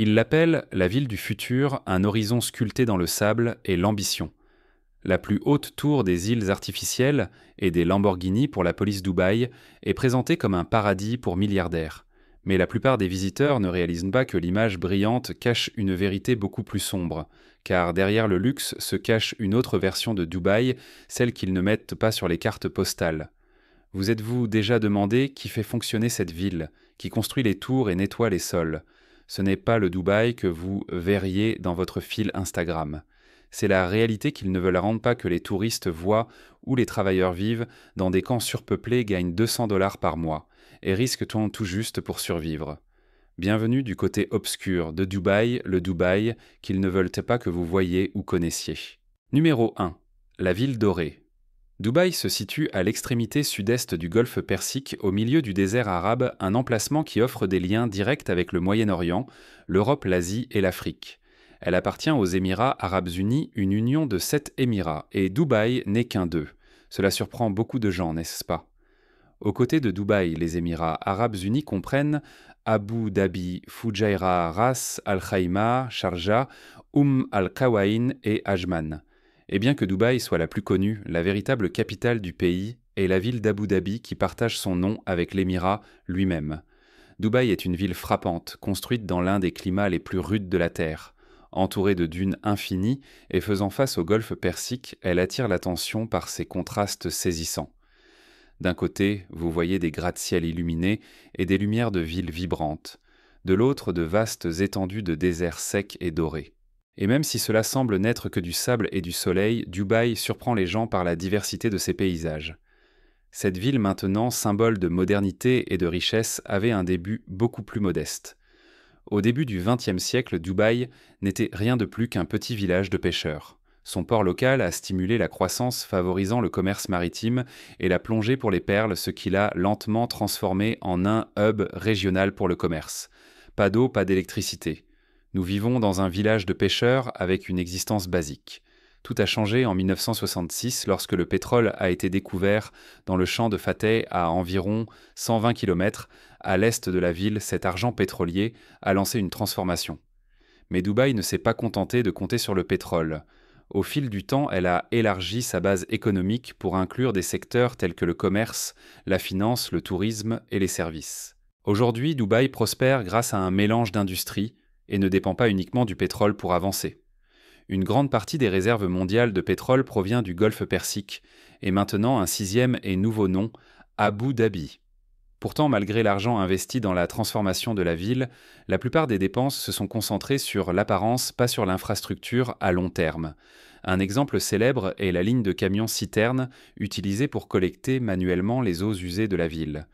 Il l'appelle la ville du futur, un horizon sculpté dans le sable et l'ambition. La plus haute tour des îles artificielles et des Lamborghini pour la police Dubaï est présentée comme un paradis pour milliardaires. Mais la plupart des visiteurs ne réalisent pas que l'image brillante cache une vérité beaucoup plus sombre, car derrière le luxe se cache une autre version de Dubaï, celle qu'ils ne mettent pas sur les cartes postales. Vous êtes-vous déjà demandé qui fait fonctionner cette ville, qui construit les tours et nettoie les sols? Ce n'est pas le Dubaï que vous verriez dans votre fil Instagram. C'est la réalité qu'ils ne veulent rendre pas que les touristes voient, où les travailleurs vivent dans des camps surpeuplés, gagnent 200 $ par mois et risquent tout juste pour survivre. Bienvenue du côté obscur de Dubaï, le Dubaï qu'ils ne veulent pas que vous voyiez ou connaissiez. Numéro 1. La ville dorée. Dubaï se situe à l'extrémité sud-est du golfe Persique, au milieu du désert arabe, un emplacement qui offre des liens directs avec le Moyen-Orient, l'Europe, l'Asie et l'Afrique. Elle appartient aux Émirats arabes unis, une union de 7 Émirats, et Dubaï n'est qu'un d'eux. Cela surprend beaucoup de gens, n'est-ce pas? Aux côtés de Dubaï, les Émirats arabes unis comprennent Abu Dhabi, Fujairah, Ras Al Khaimah, Sharjah, Al Qawain et Ajman. Et bien que Dubaï soit la plus connue, la véritable capitale du pays est la ville d'Abu Dhabi qui partage son nom avec l'émirat lui-même. Dubaï est une ville frappante, construite dans l'un des climats les plus rudes de la Terre. Entourée de dunes infinies et faisant face au golfe Persique, elle attire l'attention par ses contrastes saisissants. D'un côté, vous voyez des gratte-ciel illuminés et des lumières de villes vibrantes. De l'autre, de vastes étendues de déserts secs et dorés. Et même si cela semble n'être que du sable et du soleil, Dubaï surprend les gens par la diversité de ses paysages. Cette ville maintenant, symbole de modernité et de richesse, avait un début beaucoup plus modeste. Au début du XXe siècle, Dubaï n'était rien de plus qu'un petit village de pêcheurs. Son port local a stimulé la croissance favorisant le commerce maritime et la plongée pour les perles, ce qui l'a lentement transformé en un hub régional pour le commerce. Pas d'eau, pas d'électricité. Nous vivons dans un village de pêcheurs avec une existence basique. Tout a changé en 1966 lorsque le pétrole a été découvert dans le champ de Fateh à environ 120 km à l'est de la ville. Cet argent pétrolier a lancé une transformation. Mais Dubaï ne s'est pas contenté de compter sur le pétrole. Au fil du temps, elle a élargi sa base économique pour inclure des secteurs tels que le commerce, la finance, le tourisme et les services. Aujourd'hui, Dubaï prospère grâce à un mélange d'industries et ne dépend pas uniquement du pétrole pour avancer. Une grande partie des réserves mondiales de pétrole provient du golfe Persique, et maintenant un 6e et nouveau nom, Abu Dhabi. Pourtant, malgré l'argent investi dans la transformation de la ville, la plupart des dépenses se sont concentrées sur l'apparence, pas sur l'infrastructure à long terme. Un exemple célèbre est la ligne de camions citernes utilisée pour collecter manuellement les eaux usées de la ville.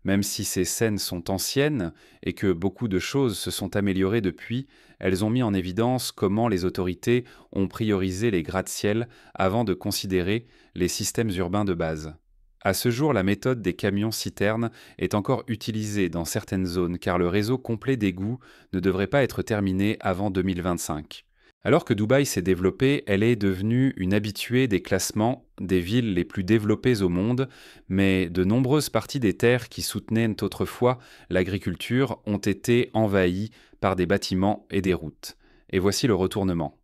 Même si ces scènes sont anciennes et que beaucoup de choses se sont améliorées depuis, elles ont mis en évidence comment les autorités ont priorisé les gratte-ciel avant de considérer les systèmes urbains de base. À ce jour, la méthode des camions-citernes est encore utilisée dans certaines zones car le réseau complet d'égouts ne devrait pas être terminé avant 2025. Alors que Dubaï s'est développée, elle est devenue une habituée des classements des villes les plus développées au monde, mais de nombreuses parties des terres qui soutenaient autrefois l'agriculture ont été envahies par des bâtiments et des routes. Et voici le retournement.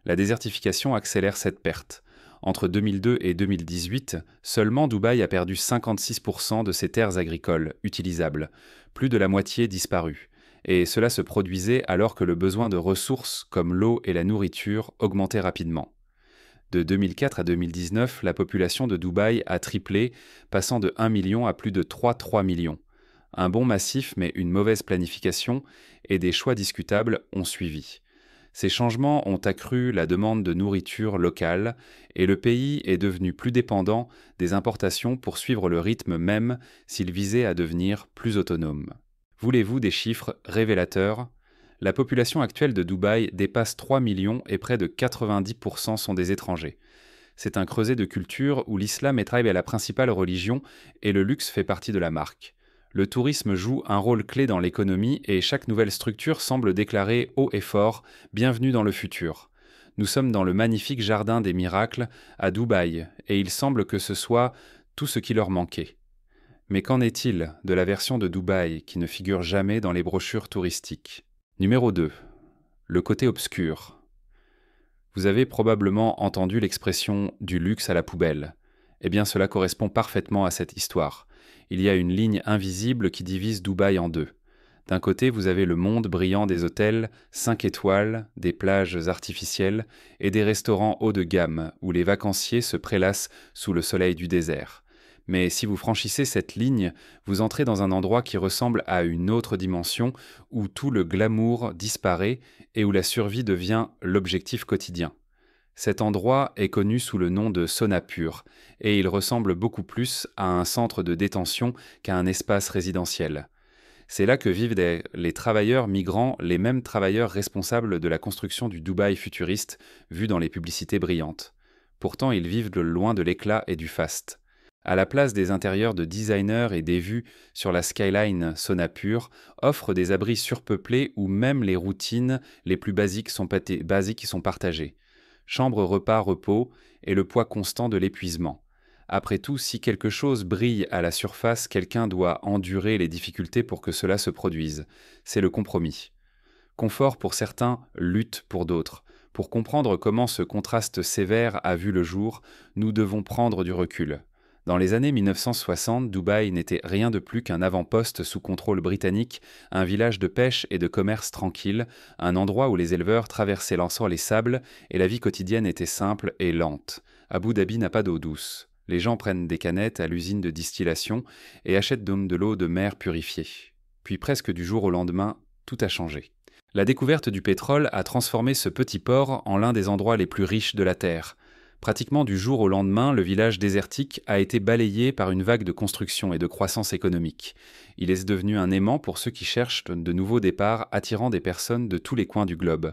La désertification accélère cette perte. Entre 2002 et 2018, seulement Dubaï a perdu 56% de ses terres agricoles utilisables, plus de la moitié disparues. Et cela se produisait alors que le besoin de ressources comme l'eau et la nourriture augmentait rapidement. De 2004 à 2019, la population de Dubaï a triplé, passant de 1 million à plus de 3 millions. Un bond massif mais une mauvaise planification et des choix discutables ont suivi. Ces changements ont accru la demande de nourriture locale et le pays est devenu plus dépendant des importations pour suivre le rythme même s'il visait à devenir plus autonome. Voulez-vous des chiffres révélateurs? La population actuelle de Dubaï dépasse 3 millions et près de 90% sont des étrangers. C'est un creuset de culture où l'islam est la principale religion et le luxe fait partie de la marque. Le tourisme joue un rôle clé dans l'économie et chaque nouvelle structure semble déclarer haut et fort « Bienvenue dans le futur ». Nous sommes dans le magnifique jardin des miracles à Dubaï et il semble que ce soit tout ce qui leur manquait. Mais qu'en est-il de la version de Dubaï qui ne figure jamais dans les brochures touristiques? Numéro 2. Le côté obscur. Vous avez probablement entendu l'expression « du luxe à la poubelle ». Eh bien, cela correspond parfaitement à cette histoire. Il y a une ligne invisible qui divise Dubaï en deux. D'un côté, vous avez le monde brillant des hôtels 5 étoiles, des plages artificielles et des restaurants haut de gamme où les vacanciers se prélassent sous le soleil du désert. Mais si vous franchissez cette ligne, vous entrez dans un endroit qui ressemble à une autre dimension où tout le glamour disparaît et où la survie devient l'objectif quotidien. Cet endroit est connu sous le nom de Sonapur et il ressemble beaucoup plus à un centre de détention qu'à un espace résidentiel. C'est là que vivent les travailleurs migrants, les mêmes travailleurs responsables de la construction du Dubaï futuriste vu dans les publicités brillantes. Pourtant, ils vivent loin de l'éclat et du faste. À la place des intérieurs de designers et des vues sur la skyline Sonapur offrent des abris surpeuplés où même les routines les plus basiques sont partagées. Chambre, repas, repos et le poids constant de l'épuisement. Après tout, si quelque chose brille à la surface, quelqu'un doit endurer les difficultés pour que cela se produise. C'est le compromis. Confort pour certains, lutte pour d'autres. Pour comprendre comment ce contraste sévère a vu le jour, nous devons prendre du recul. Dans les années 1960, Dubaï n'était rien de plus qu'un avant-poste sous contrôle britannique, un village de pêche et de commerce tranquille, un endroit où les éleveurs traversaient les sables et la vie quotidienne était simple et lente. Abu Dhabi n'a pas d'eau douce. Les gens prennent des canettes à l'usine de distillation et achètent de l'eau de mer purifiée. Puis presque du jour au lendemain, tout a changé. La découverte du pétrole a transformé ce petit port en l'un des endroits les plus riches de la Terre. Pratiquement du jour au lendemain, le village désertique a été balayé par une vague de construction et de croissance économique. Il est devenu un aimant pour ceux qui cherchent de nouveaux départs, attirant des personnes de tous les coins du globe.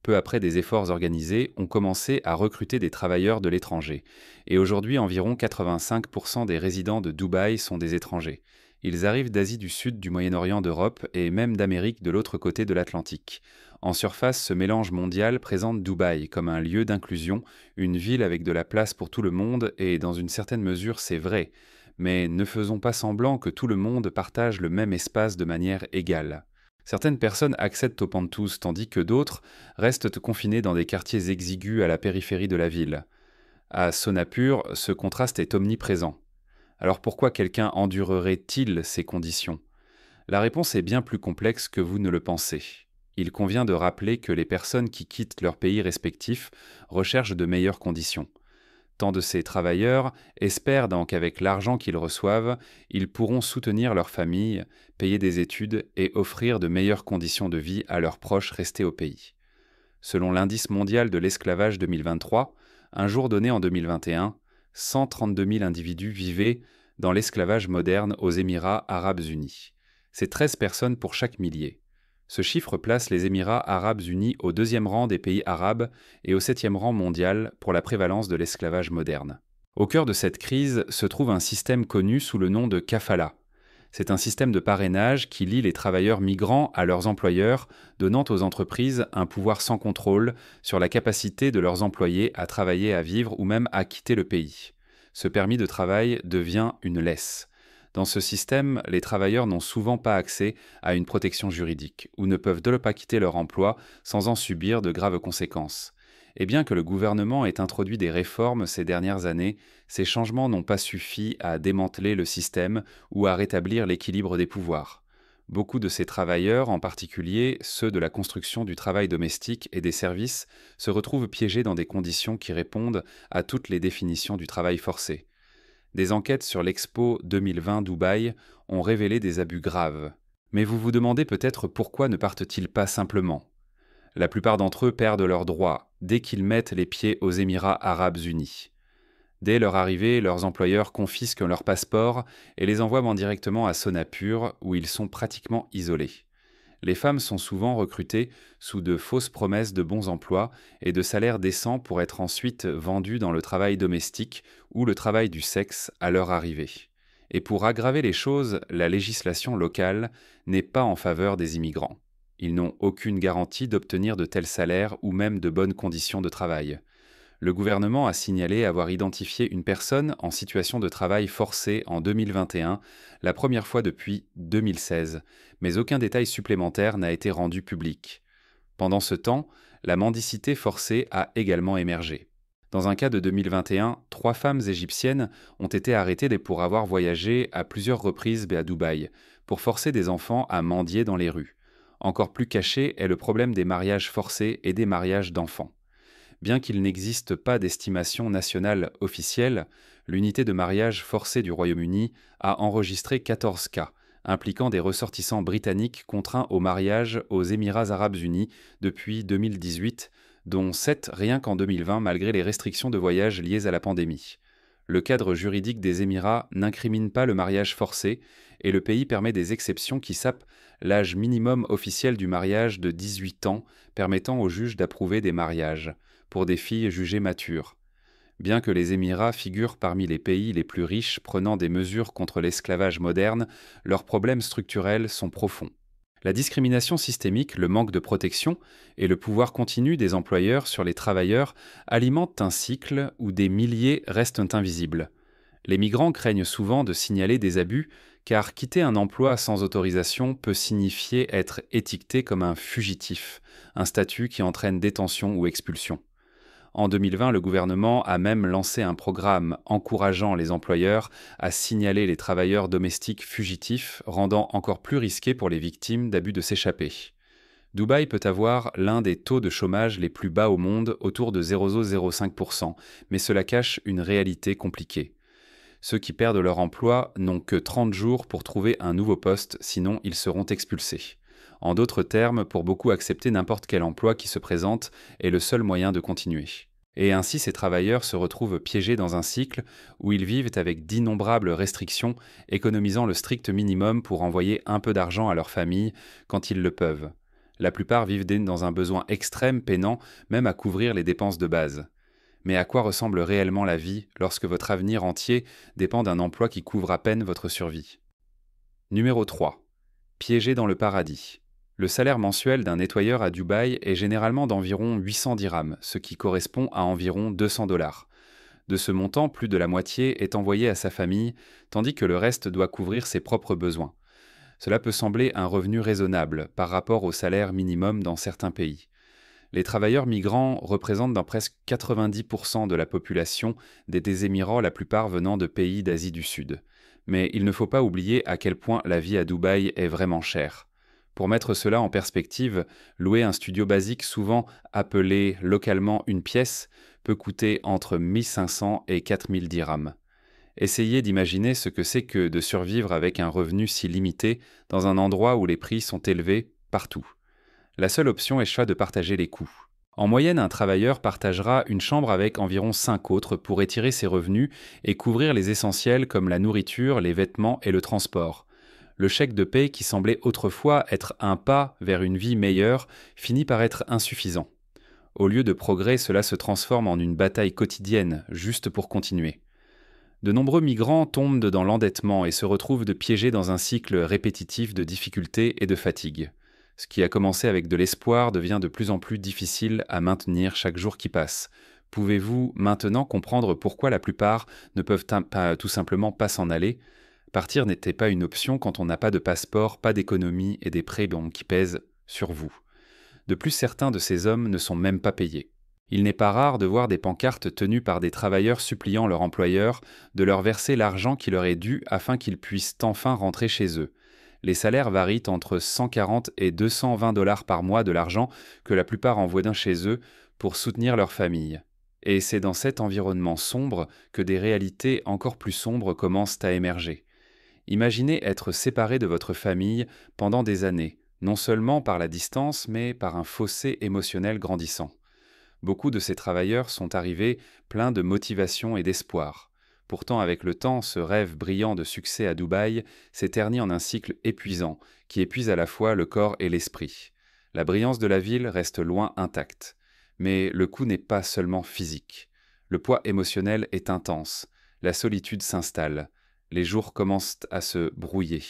Peu après des efforts organisés, on commençait à recruter des travailleurs de l'étranger. Et aujourd'hui, environ 85% des résidents de Dubaï sont des étrangers. Ils arrivent d'Asie du Sud, du Moyen-Orient, d'Europe et même d'Amérique de l'autre côté de l'Atlantique. En surface, ce mélange mondial présente Dubaï comme un lieu d'inclusion, une ville avec de la place pour tout le monde, et dans une certaine mesure c'est vrai. Mais ne faisons pas semblant que tout le monde partage le même espace de manière égale. Certaines personnes accèdent au Penthouse, tandis que d'autres restent confinées dans des quartiers exigus à la périphérie de la ville. À Sonapur, ce contraste est omniprésent. Alors pourquoi quelqu'un endurerait-il ces conditions ? La réponse est bien plus complexe que vous ne le pensez. Il convient de rappeler que les personnes qui quittent leur pays respectif recherchent de meilleures conditions. Tant de ces travailleurs espèrent donc qu'avec l'argent qu'ils reçoivent, ils pourront soutenir leur famille, payer des études et offrir de meilleures conditions de vie à leurs proches restés au pays. Selon l'indice mondial de l'esclavage 2023, un jour donné en 2021, 132 000 individus vivaient dans l'esclavage moderne aux Émirats arabes unis. C'est 13 personnes pour chaque millier. Ce chiffre place les Émirats arabes unis au 2e rang des pays arabes et au 7e rang mondial pour la prévalence de l'esclavage moderne. Au cœur de cette crise se trouve un système connu sous le nom de kafala. C'est un système de parrainage qui lie les travailleurs migrants à leurs employeurs, donnant aux entreprises un pouvoir sans contrôle sur la capacité de leurs employés à travailler, à vivre ou même à quitter le pays. Ce permis de travail devient une laisse. Dans ce système, les travailleurs n'ont souvent pas accès à une protection juridique ou ne peuvent pas quitter leur emploi sans en subir de graves conséquences. Et bien que le gouvernement ait introduit des réformes ces dernières années, ces changements n'ont pas suffi à démanteler le système ou à rétablir l'équilibre des pouvoirs. Beaucoup de ces travailleurs, en particulier ceux de la construction du travail domestique et des services, se retrouvent piégés dans des conditions qui répondent à toutes les définitions du travail forcé. Des enquêtes sur l'Expo 2020 Dubaï ont révélé des abus graves. Mais vous vous demandez peut-être pourquoi ne partent-ils pas simplement ? La plupart d'entre eux perdent leurs droits dès qu'ils mettent les pieds aux Émirats arabes unis. Dès leur arrivée, leurs employeurs confisquent leurs passeports et les envoient directement à Sonapur, où ils sont pratiquement isolés. Les femmes sont souvent recrutées sous de fausses promesses de bons emplois et de salaires décents pour être ensuite vendues dans le travail domestique ou le travail du sexe à leur arrivée. Et pour aggraver les choses, la législation locale n'est pas en faveur des immigrants. Ils n'ont aucune garantie d'obtenir de tels salaires ou même de bonnes conditions de travail. Le gouvernement a signalé avoir identifié une personne en situation de travail forcé en 2021, la première fois depuis 2016, mais aucun détail supplémentaire n'a été rendu public. Pendant ce temps, la mendicité forcée a également émergé. Dans un cas de 2021, 3 femmes égyptiennes ont été arrêtées pour avoir voyagé à plusieurs reprises à Dubaï, pour forcer des enfants à mendier dans les rues. Encore plus caché est le problème des mariages forcés et des mariages d'enfants. Bien qu'il n'existe pas d'estimation nationale officielle, l'unité de mariage forcé du Royaume-Uni a enregistré 14 cas, impliquant des ressortissants britanniques contraints au mariage aux Émirats arabes unis depuis 2018, dont 7 rien qu'en 2020 malgré les restrictions de voyage liées à la pandémie. Le cadre juridique des Émirats n'incrimine pas le mariage forcé et le pays permet des exceptions qui sapent l'âge minimum officiel du mariage de 18 ans, permettant aux juges d'approuver des mariages pour des filles jugées matures. Bien que les Émirats figurent parmi les pays les plus riches prenant des mesures contre l'esclavage moderne, leurs problèmes structurels sont profonds. La discrimination systémique, le manque de protection et le pouvoir continu des employeurs sur les travailleurs alimentent un cycle où des milliers restent invisibles. Les migrants craignent souvent de signaler des abus car quitter un emploi sans autorisation peut signifier être étiqueté comme un fugitif, un statut qui entraîne détention ou expulsion. En 2020, le gouvernement a même lancé un programme encourageant les employeurs à signaler les travailleurs domestiques fugitifs, rendant encore plus risqué pour les victimes d'abus de s'échapper. Dubaï peut avoir l'un des taux de chômage les plus bas au monde, autour de 0,05%, mais cela cache une réalité compliquée. Ceux qui perdent leur emploi n'ont que 30 jours pour trouver un nouveau poste, sinon ils seront expulsés. En d'autres termes, pour beaucoup, accepter n'importe quel emploi qui se présente est le seul moyen de continuer. Et ainsi, ces travailleurs se retrouvent piégés dans un cycle où ils vivent avec d'innombrables restrictions, économisant le strict minimum pour envoyer un peu d'argent à leur famille quand ils le peuvent. La plupart vivent dans un besoin extrême peinant même à couvrir les dépenses de base. Mais à quoi ressemble réellement la vie lorsque votre avenir entier dépend d'un emploi qui couvre à peine votre survie? Numéro 3. Piégé dans le paradis. Le salaire mensuel d'un nettoyeur à Dubaï est généralement d'environ 800 dirhams, ce qui correspond à environ 200 dollars. De ce montant, plus de la moitié est envoyé à sa famille, tandis que le reste doit couvrir ses propres besoins. Cela peut sembler un revenu raisonnable par rapport au salaire minimum dans certains pays. Les travailleurs migrants représentent dans presque 90% de la population des Émirats, la plupart venant de pays d'Asie du Sud. Mais il ne faut pas oublier à quel point la vie à Dubaï est vraiment chère. Pour mettre cela en perspective, louer un studio basique, souvent appelé localement une pièce, peut coûter entre 1500 et 4000 dirhams. Essayez d'imaginer ce que c'est que de survivre avec un revenu si limité dans un endroit où les prix sont élevés partout. La seule option est soit de partager les coûts. En moyenne, un travailleur partagera une chambre avec environ 5 autres pour étirer ses revenus et couvrir les essentiels comme la nourriture, les vêtements et le transport. Le chèque de paie qui semblait autrefois être un pas vers une vie meilleure finit par être insuffisant. Au lieu de progrès, cela se transforme en une bataille quotidienne, juste pour continuer. De nombreux migrants tombent dans l'endettement et se retrouvent piégés dans un cycle répétitif de difficultés et de fatigue. Ce qui a commencé avec de l'espoir devient de plus en plus difficile à maintenir chaque jour qui passe. Pouvez-vous maintenant comprendre pourquoi la plupart ne peuvent tout simplement pas s'en aller ? Partir n'était pas une option quand on n'a pas de passeport, pas d'économie et des prêts qui pèsent sur vous. De plus, certains de ces hommes ne sont même pas payés. Il n'est pas rare de voir des pancartes tenues par des travailleurs suppliant leur employeur de leur verser l'argent qui leur est dû afin qu'ils puissent enfin rentrer chez eux. Les salaires varient entre 140 et 220 dollars par mois, de l'argent que la plupart envoient d'un chez eux pour soutenir leur famille. Et c'est dans cet environnement sombre que des réalités encore plus sombres commencent à émerger. Imaginez être séparé de votre famille pendant des années, non seulement par la distance, mais par un fossé émotionnel grandissant. Beaucoup de ces travailleurs sont arrivés pleins de motivation et d'espoir. Pourtant, avec le temps, ce rêve brillant de succès à Dubaï s'est terni en un cycle épuisant, qui épuise à la fois le corps et l'esprit. La brillance de la ville reste loin intacte. Mais le coup n'est pas seulement physique. Le poids émotionnel est intense. La solitude s'installe. Les jours commencent à se brouiller.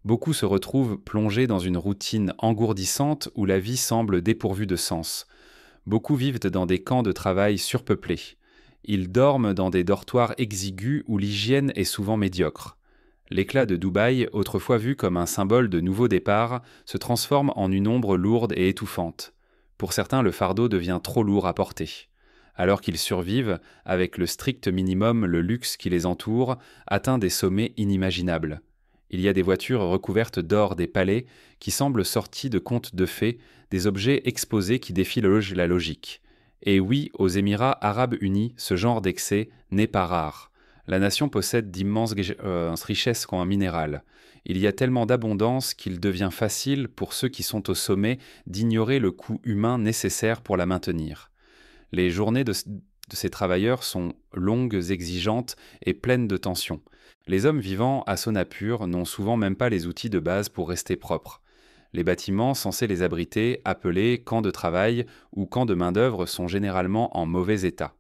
Beaucoup se retrouvent plongés dans une routine engourdissante où la vie semble dépourvue de sens. Beaucoup vivent dans des camps de travail surpeuplés. Ils dorment dans des dortoirs exigus où l'hygiène est souvent médiocre. L'éclat de Dubaï, autrefois vu comme un symbole de nouveau départ, se transforme en une ombre lourde et étouffante. Pour certains, le fardeau devient trop lourd à porter. Alors qu'ils survivent, avec le strict minimum, le luxe qui les entoure atteint des sommets inimaginables. Il y a des voitures recouvertes d'or des palais qui semblent sorties de contes de fées, des objets exposés qui défient la logique. Et oui, aux Émirats arabes unis, ce genre d'excès n'est pas rare. La nation possède d'immenses richesses en minéral. Il y a tellement d'abondance qu'il devient facile pour ceux qui sont au sommet d'ignorer le coût humain nécessaire pour la maintenir. Les journées de ces travailleurs sont longues, exigeantes et pleines de tensions. Les hommes vivant à Sonapur n'ont souvent même pas les outils de base pour rester propres. Les bâtiments censés les abriter, appelés camps de travail ou camps de main-d'œuvre, sont généralement en mauvais état.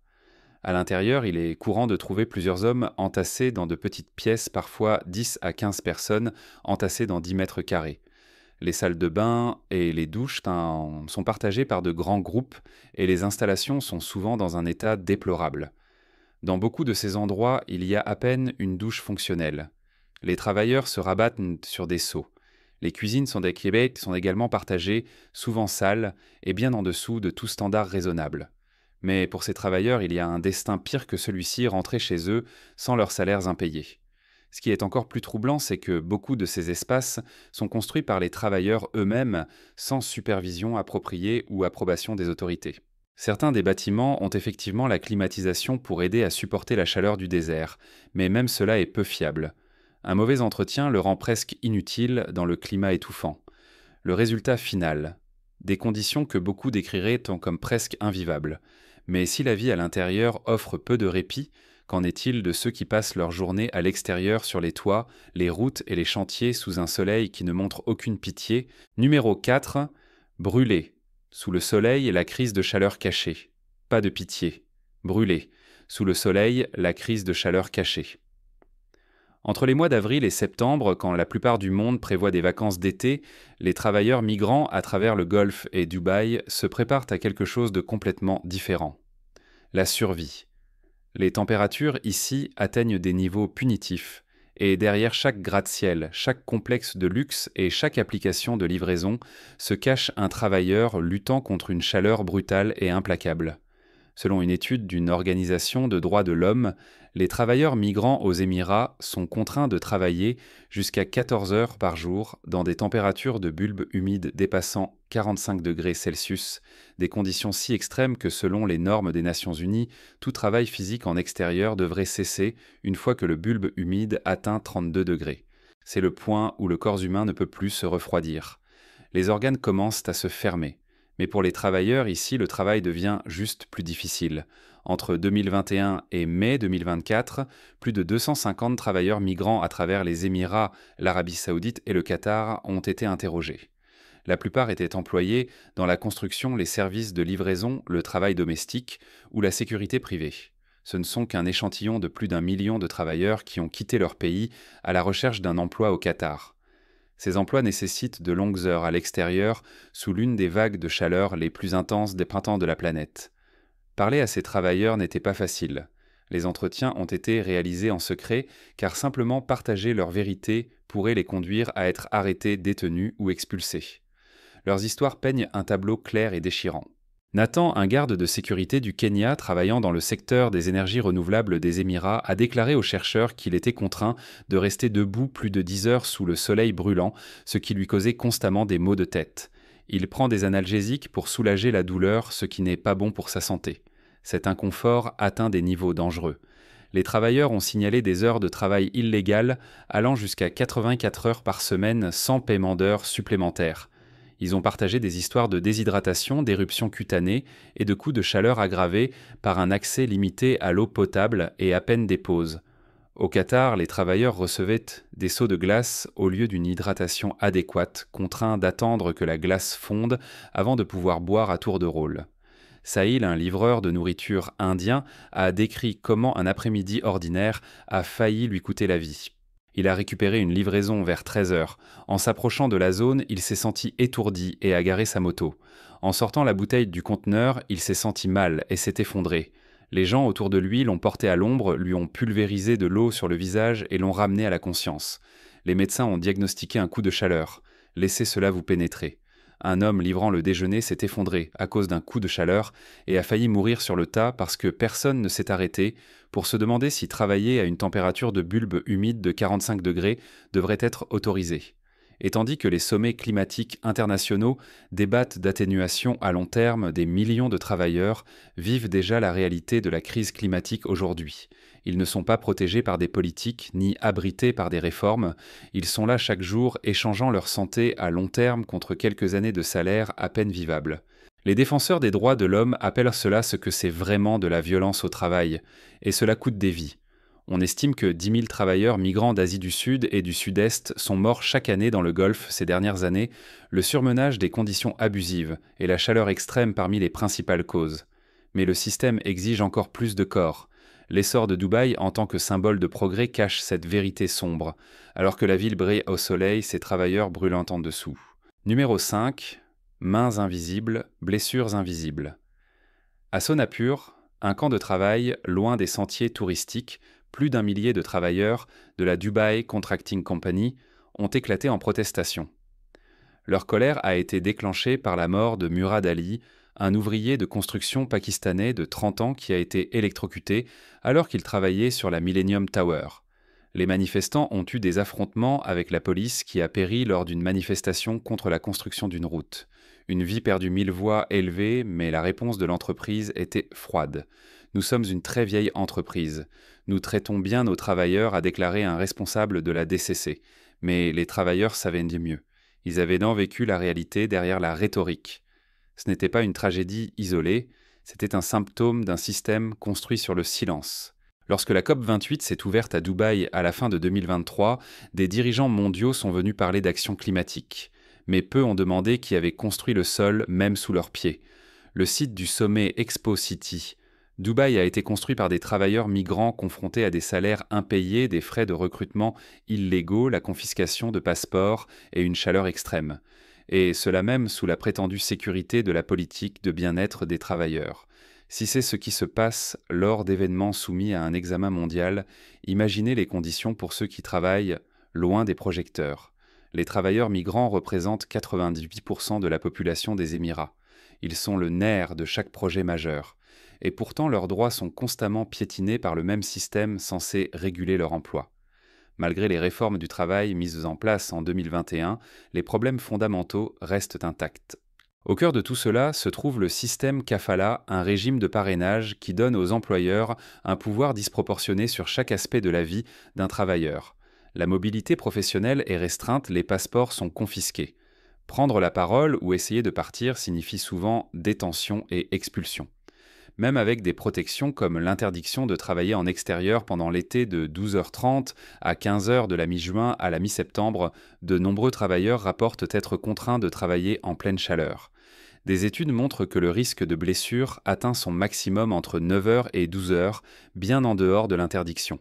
À l'intérieur, il est courant de trouver plusieurs hommes entassés dans de petites pièces, parfois 10 à 15 personnes, entassées dans 10 mètres carrés. Les salles de bain et les douches sont partagées par de grands groupes et les installations sont souvent dans un état déplorable. Dans beaucoup de ces endroits, il y a à peine une douche fonctionnelle. Les travailleurs se rabattent sur des seaux. Les cuisines sont également partagées, souvent sales et bien en dessous de tout standard raisonnable. Mais pour ces travailleurs, il y a un destin pire que celui-ci, rentrés chez eux sans leurs salaires impayés. Ce qui est encore plus troublant, c'est que beaucoup de ces espaces sont construits par les travailleurs eux-mêmes, sans supervision appropriée ou approbation des autorités. Certains des bâtiments ont effectivement la climatisation pour aider à supporter la chaleur du désert, mais même cela est peu fiable. Un mauvais entretien le rend presque inutile dans le climat étouffant. Le résultat final, des conditions que beaucoup décriraient comme presque invivables. Mais si la vie à l'intérieur offre peu de répit, qu'en est-il de ceux qui passent leur journée à l'extérieur sur les toits, les routes et les chantiers sous un soleil qui ne montre aucune pitié? Numéro 4. Brûler. Sous le soleil, la crise de chaleur cachée. Pas de pitié. Brûler. Sous le soleil, la crise de chaleur cachée. Entre les mois d'avril et septembre, quand la plupart du monde prévoit des vacances d'été, les travailleurs migrants à travers le Golfe et Dubaï se préparent à quelque chose de complètement différent. La survie. Les températures ici atteignent des niveaux punitifs, et derrière chaque gratte-ciel, chaque complexe de luxe et chaque application de livraison se cache un travailleur luttant contre une chaleur brutale et implacable. Selon une étude d'une organisation de droits de l'homme, les travailleurs migrants aux Émirats sont contraints de travailler jusqu'à 14 heures par jour dans des températures de bulbes humides dépassant 45 degrés Celsius, des conditions si extrêmes que selon les normes des Nations Unies, tout travail physique en extérieur devrait cesser une fois que le bulbe humide atteint 32 degrés. C'est le point où le corps humain ne peut plus se refroidir. Les organes commencent à se fermer. Mais pour les travailleurs, ici, le travail devient juste plus difficile. Entre 2021 et mai 2024, plus de 250 travailleurs migrants à travers les Émirats, l'Arabie Saoudite et le Qatar ont été interrogés. La plupart étaient employés dans la construction, les services de livraison, le travail domestique ou la sécurité privée. Ce ne sont qu'un échantillon de plus d'1 million de travailleurs qui ont quitté leur pays à la recherche d'un emploi au Qatar. Ces emplois nécessitent de longues heures à l'extérieur, sous l'une des vagues de chaleur les plus intenses des printemps de la planète. Parler à ces travailleurs n'était pas facile. Les entretiens ont été réalisés en secret, car simplement partager leur vérité pourrait les conduire à être arrêtés, détenus ou expulsés. Leurs histoires peignent un tableau clair et déchirant. Nathan, un garde de sécurité du Kenya travaillant dans le secteur des énergies renouvelables des Émirats, a déclaré aux chercheurs qu'il était contraint de rester debout plus de 10 heures sous le soleil brûlant, ce qui lui causait constamment des maux de tête. Il prend des analgésiques pour soulager la douleur, ce qui n'est pas bon pour sa santé. Cet inconfort atteint des niveaux dangereux. Les travailleurs ont signalé des heures de travail illégales allant jusqu'à 84 heures par semaine sans paiement d'heures supplémentaires. Ils ont partagé des histoires de déshydratation, d'éruptions cutanées et de coups de chaleur aggravés par un accès limité à l'eau potable et à peine des pauses. Au Qatar, les travailleurs recevaient des seaux de glace au lieu d'une hydratation adéquate, contraints d'attendre que la glace fonde avant de pouvoir boire à tour de rôle. Sahil, un livreur de nourriture indien, a décrit comment un après-midi ordinaire a failli lui coûter la vie. Il a récupéré une livraison vers 13 heures. En s'approchant de la zone, il s'est senti étourdi et a garé sa moto. En sortant la bouteille du conteneur, il s'est senti mal et s'est effondré. Les gens autour de lui l'ont porté à l'ombre, lui ont pulvérisé de l'eau sur le visage et l'ont ramené à la conscience. Les médecins ont diagnostiqué un coup de chaleur. Laissez cela vous pénétrer. Un homme livrant le déjeuner s'est effondré à cause d'un coup de chaleur et a failli mourir sur le tas parce que personne ne s'est arrêté pour se demander si travailler à une température de bulbe humide de 45 degrés devrait être autorisé. Et tandis que les sommets climatiques internationaux débattent d'atténuation à long terme, des millions de travailleurs vivent déjà la réalité de la crise climatique aujourd'hui. Ils ne sont pas protégés par des politiques ni abrités par des réformes, ils sont là chaque jour échangeant leur santé à long terme contre quelques années de salaire à peine vivables. Les défenseurs des droits de l'homme appellent cela ce que c'est vraiment de la violence au travail, et cela coûte des vies. On estime que 10 000 travailleurs migrants d'Asie du Sud et du Sud-Est sont morts chaque année dans le Golfe ces dernières années, le surmenage des conditions abusives et la chaleur extrême parmi les principales causes. Mais le système exige encore plus de corps. L'essor de Dubaï en tant que symbole de progrès cache cette vérité sombre, alors que la ville brille au soleil, ses travailleurs brûlant en dessous. Numéro 5. Mains invisibles, blessures invisibles. À Sonapur, un camp de travail loin des sentiers touristiques, plus d'1 millier de travailleurs de la Dubai Contracting Company ont éclaté en protestation. Leur colère a été déclenchée par la mort de Murad Ali, un ouvrier de construction pakistanais de 30 ans qui a été électrocuté alors qu'il travaillait sur la Millennium Tower. Les manifestants ont eu des affrontements avec la police qui a péri lors d'une manifestation contre la construction d'une route. Une vie perdue 1000 voix élevée, mais la réponse de l'entreprise était froide. « Nous sommes une très vieille entreprise. Nous traitons bien nos travailleurs », a déclaré un responsable de la DCC. Mais les travailleurs savaient mieux. Ils avaient donc vécu la réalité derrière la rhétorique. Ce n'était pas une tragédie isolée, c'était un symptôme d'un système construit sur le silence. Lorsque la COP28 s'est ouverte à Dubaï à la fin de 2023, des dirigeants mondiaux sont venus parler d'action climatique. Mais peu ont demandé qui avait construit le sol, même sous leurs pieds. Le site du sommet Expo City. Dubaï a été construit par des travailleurs migrants confrontés à des salaires impayés, des frais de recrutement illégaux, la confiscation de passeports et une chaleur extrême. Et cela même sous la prétendue sécurité de la politique de bien-être des travailleurs. Si c'est ce qui se passe lors d'événements soumis à un examen mondial, imaginez les conditions pour ceux qui travaillent loin des projecteurs. Les travailleurs migrants représentent 98% de la population des Émirats. Ils sont le nerf de chaque projet majeur. Et pourtant leurs droits sont constamment piétinés par le même système censé réguler leur emploi. Malgré les réformes du travail mises en place en 2021, les problèmes fondamentaux restent intacts. Au cœur de tout cela se trouve le système Kafala, un régime de parrainage qui donne aux employeurs un pouvoir disproportionné sur chaque aspect de la vie d'un travailleur. La mobilité professionnelle est restreinte, les passeports sont confisqués. Prendre la parole ou essayer de partir signifie souvent détention et expulsion. Même avec des protections comme l'interdiction de travailler en extérieur pendant l'été de 12h30 à 15h de la mi-juin à la mi-septembre, de nombreux travailleurs rapportent être contraints de travailler en pleine chaleur. Des études montrent que le risque de blessure atteint son maximum entre 9h et 12h, bien en dehors de l'interdiction.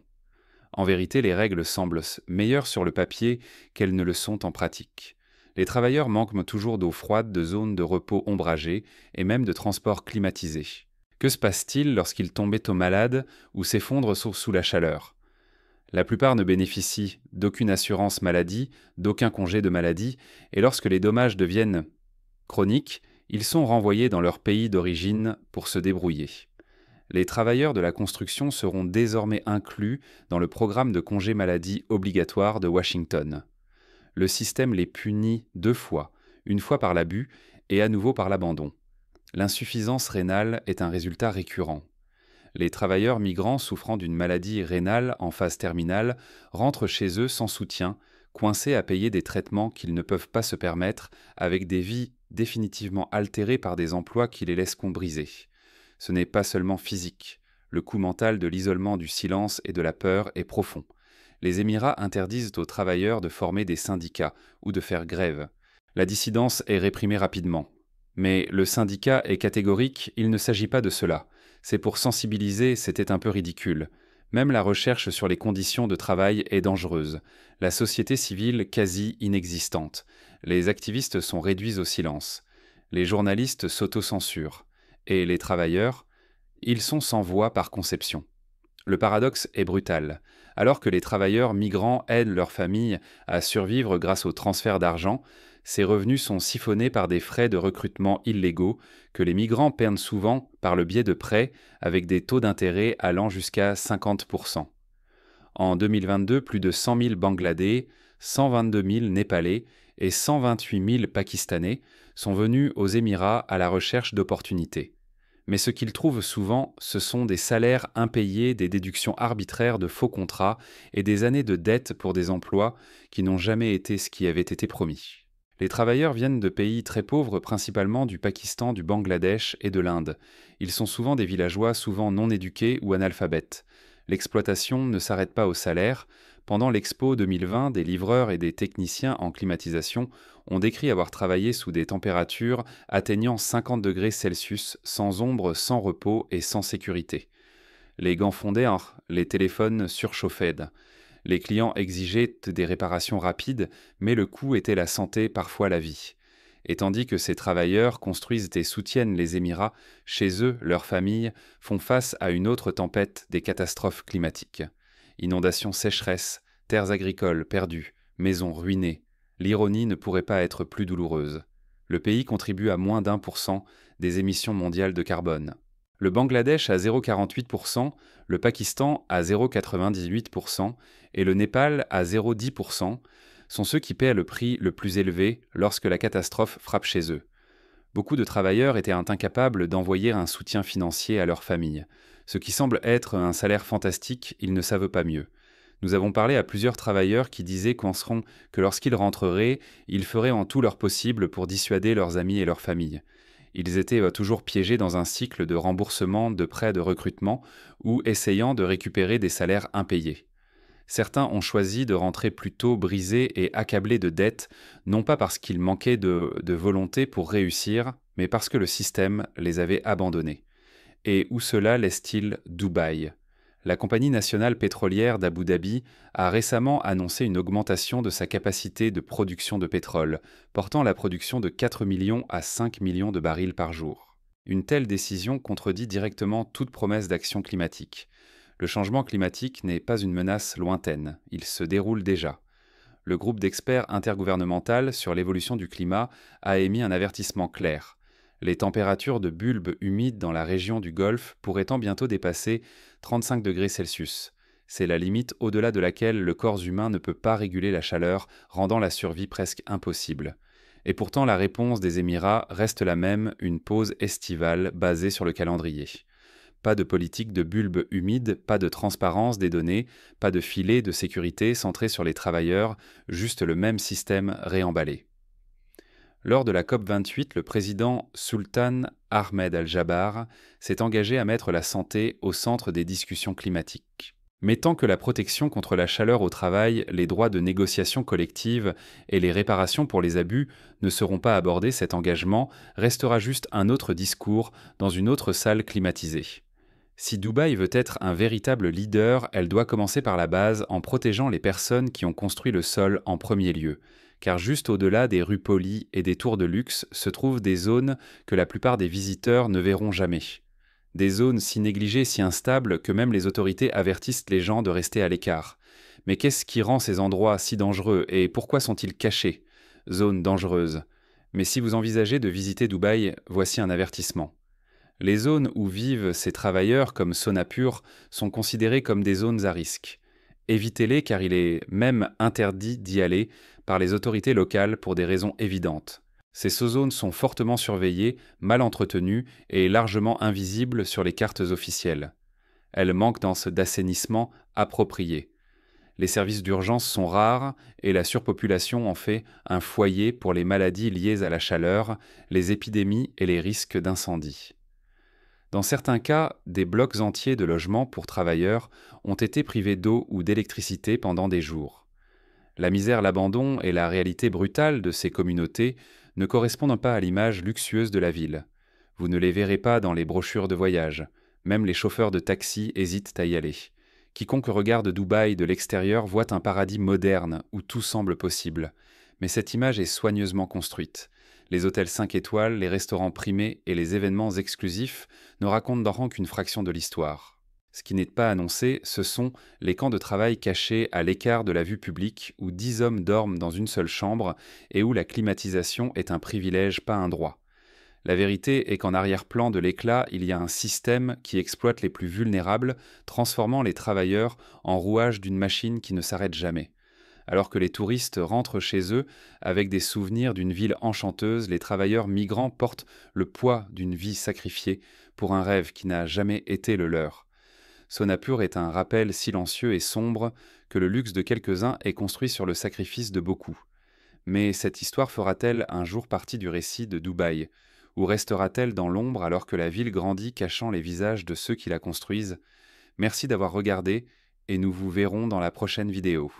En vérité, les règles semblent meilleures sur le papier qu'elles ne le sont en pratique. Les travailleurs manquent toujours d'eau froide, de zones de repos ombragées et même de transports climatisés. Que se passe-t-il lorsqu'ils tombent malades ou s'effondrent sous la chaleur? La plupart ne bénéficient d'aucune assurance maladie, d'aucun congé de maladie, et lorsque les dommages deviennent chroniques, ils sont renvoyés dans leur pays d'origine pour se débrouiller. Les travailleurs de la construction seront désormais inclus dans le programme de congé maladie obligatoire de Washington. Le système les punit 2 fois, une fois par l'abus et à nouveau par l'abandon. L'insuffisance rénale est un résultat récurrent. Les travailleurs migrants souffrant d'une maladie rénale en phase terminale rentrent chez eux sans soutien, coincés à payer des traitements qu'ils ne peuvent pas se permettre, avec des vies définitivement altérées par des emplois qui les laisseront briser. Ce n'est pas seulement physique. Le coût mental de l'isolement, du silence et de la peur est profond. Les Émirats interdisent aux travailleurs de former des syndicats ou de faire grève. La dissidence est réprimée rapidement. Mais le syndicat est catégorique, il ne s'agit pas de cela. C'est pour sensibiliser, c'était un peu ridicule. Même la recherche sur les conditions de travail est dangereuse. La société civile quasi inexistante. Les activistes sont réduits au silence. Les journalistes s'autocensurent. Et les travailleurs, ils sont sans voix par conception. Le paradoxe est brutal. Alors que les travailleurs migrants aident leurs familles à survivre grâce au transfert d'argent, ces revenus sont siphonnés par des frais de recrutement illégaux que les migrants perdent souvent par le biais de prêts avec des taux d'intérêt allant jusqu'à 50%. En 2022, plus de 100 000 Bangladais, 122 000 Népalais et 128 000 Pakistanais sont venus aux Émirats à la recherche d'opportunités. Mais ce qu'ils trouvent souvent, ce sont des salaires impayés, des déductions arbitraires de faux contrats et des années de dettes pour des emplois qui n'ont jamais été ce qui avait été promis. Les travailleurs viennent de pays très pauvres, principalement du Pakistan, du Bangladesh et de l'Inde. Ils sont souvent des villageois, souvent non éduqués ou analphabètes. L'exploitation ne s'arrête pas au salaire. Pendant l'Expo 2020, des livreurs et des techniciens en climatisation ont décrit avoir travaillé sous des températures atteignant 50 degrés Celsius, sans ombre, sans repos et sans sécurité. Les gants fondaient, les téléphones surchauffaient. Les clients exigeaient des réparations rapides, mais le coût était la santé, parfois la vie. Et tandis que ces travailleurs construisent et soutiennent les Émirats, chez eux, leurs familles font face à une autre tempête des catastrophes climatiques. Inondations, sécheresses, terres agricoles perdues, maisons ruinées. L'ironie ne pourrait pas être plus douloureuse. Le pays contribue à moins d'1% des émissions mondiales de carbone. Le Bangladesh à 0,48%, le Pakistan à 0,98% et le Népal à 0,10% sont ceux qui paient le prix le plus élevé lorsque la catastrophe frappe chez eux. Beaucoup de travailleurs étaient incapables d'envoyer un soutien financier à leur famille. Ce qui semble être un salaire fantastique, ils ne savent pas mieux. Nous avons parlé à plusieurs travailleurs qui disaient que lorsqu'ils rentreraient, ils feraient en tout leur possible pour dissuader leurs amis et leurs familles. Ils étaient toujours piégés dans un cycle de remboursement de prêts de recrutement ou essayant de récupérer des salaires impayés. Certains ont choisi de rentrer plus tôt brisés et accablés de dettes, non pas parce qu'ils manquaient de volonté pour réussir, mais parce que le système les avait abandonnés. Et où cela laisse-t-il Dubaï ? La compagnie nationale pétrolière d'Abu Dhabi a récemment annoncé une augmentation de sa capacité de production de pétrole, portant la production de 4 millions à 5 millions de barils par jour. Une telle décision contredit directement toute promesse d'action climatique. Le changement climatique n'est pas une menace lointaine, il se déroule déjà. Le groupe d'experts intergouvernemental sur l'évolution du climat a émis un avertissement clair. Les températures de bulbes humides dans la région du Golfe pourraient bientôt dépasser 35 degrés Celsius. C'est la limite au-delà de laquelle le corps humain ne peut pas réguler la chaleur, rendant la survie presque impossible. Et pourtant, la réponse des Émirats reste la même, une pause estivale basée sur le calendrier. Pas de politique de bulbes humides, pas de transparence des données, pas de filet de sécurité centré sur les travailleurs, juste le même système réemballé. Lors de la COP28, le président Sultan Ahmed Al-Jaber s'est engagé à mettre la santé au centre des discussions climatiques. Mais tant que la protection contre la chaleur au travail, les droits de négociation collective et les réparations pour les abus ne seront pas abordés, cet engagement restera juste un autre discours dans une autre salle climatisée. Si Dubaï veut être un véritable leader, elle doit commencer par la base en protégeant les personnes qui ont construit le sol en premier lieu. Car juste au-delà des rues polies et des tours de luxe se trouvent des zones que la plupart des visiteurs ne verront jamais. Des zones si négligées, si instables que même les autorités avertissent les gens de rester à l'écart. Mais qu'est-ce qui rend ces endroits si dangereux et pourquoi sont-ils cachés ? Zones dangereuses. Mais si vous envisagez de visiter Dubaï, voici un avertissement. Les zones où vivent ces travailleurs comme Sonapur sont considérées comme des zones à risque. Évitez-les car il est même interdit d'y aller par les autorités locales pour des raisons évidentes. Ces zones sont fortement surveillées, mal entretenues et largement invisibles sur les cartes officielles. Elles manquent d'assainissement approprié. Les services d'urgence sont rares et la surpopulation en fait un foyer pour les maladies liées à la chaleur, les épidémies et les risques d'incendie. Dans certains cas, des blocs entiers de logements pour travailleurs ont été privés d'eau ou d'électricité pendant des jours. La misère, l'abandon et la réalité brutale de ces communautés ne correspondent pas à l'image luxueuse de la ville. Vous ne les verrez pas dans les brochures de voyage. Même les chauffeurs de taxi hésitent à y aller. Quiconque regarde Dubaï de l'extérieur voit un paradis moderne où tout semble possible. Mais cette image est soigneusement construite. Les hôtels 5 étoiles, les restaurants primés et les événements exclusifs ne racontent d'enfant qu'une fraction de l'histoire. Ce qui n'est pas annoncé, ce sont les camps de travail cachés à l'écart de la vue publique où 10 hommes dorment dans une seule chambre et où la climatisation est un privilège, pas un droit. La vérité est qu'en arrière-plan de l'éclat, il y a un système qui exploite les plus vulnérables, transformant les travailleurs en rouages d'une machine qui ne s'arrête jamais. Alors que les touristes rentrent chez eux avec des souvenirs d'une ville enchanteuse, les travailleurs migrants portent le poids d'une vie sacrifiée pour un rêve qui n'a jamais été le leur. Sonapur est un rappel silencieux et sombre que le luxe de quelques-uns est construit sur le sacrifice de beaucoup. Mais cette histoire fera-t-elle un jour partie du récit de Dubaï, ou restera-t-elle dans l'ombre alors que la ville grandit cachant les visages de ceux qui la construisent? Merci d'avoir regardé et nous vous verrons dans la prochaine vidéo.